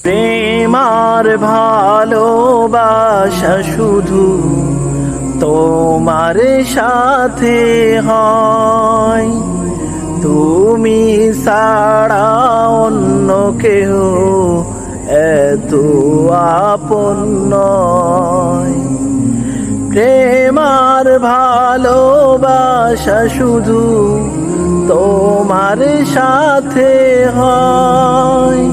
প্রেমার ভালোবাসা শুধু তোমার সাথে হয়, তুমি ছাড়া অন্য কেহ এত আপন নয়। প্রেমার ভালোবাসা শুধু তোমার সাথে হয়,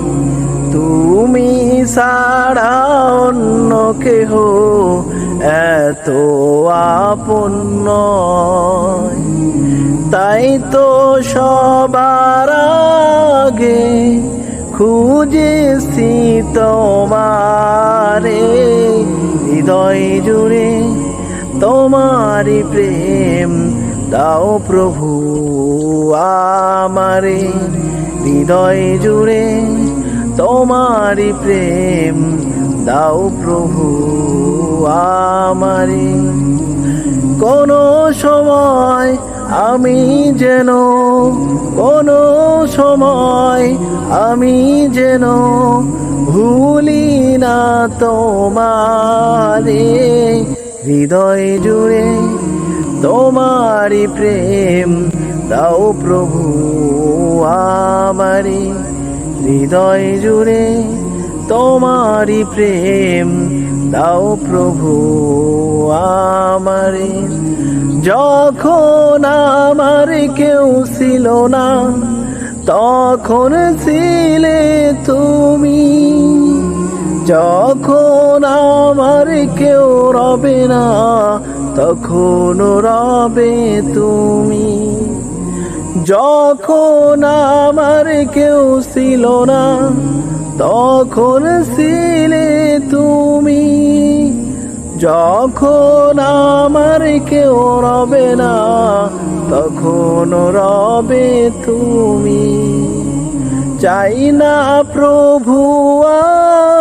তুমি ছাড়া অন্য কেহ এত আপন নয়। তাই তো সবার আগে খুঁজেছি তোমারে, হৃদয় জুড়ে তোমারি প্রেম দাও প্রভু আমারে। হৃদয় জুড়ে তোমারি প্রেম দাও প্রভু আমারে। কোনো সময় আমি যেন, কোনো সময় আমি যেন ভুলি না তোমারে। হৃদয় জুড়ে তোমারি প্রেম দাও প্রভু আমারে। হৃদয় জুড়ে তোমারি প্রেম দাও প্রভু আমারে। যখন আমার কেউ ছিল না তখন ছিলে তুমি, যখন আমার কেউ রবে না তখন রবে তুমি। যখন আমার কেউ ছিল না তখন ছিলে তুমি, যখন আমার কেউ রবে না তখন রবে তুমি। চাই না প্রভু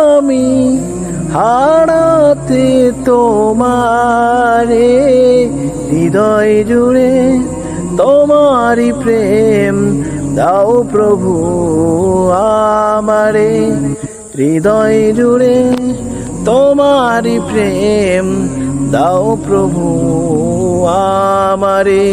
আমি হারাতে তোমারে। হৃদয় জুড়ে তোমারি প্রেম দাও প্রভু আমারে। হৃদয় জুড়ে তোমারি প্রেম দাও প্রভু আমারে।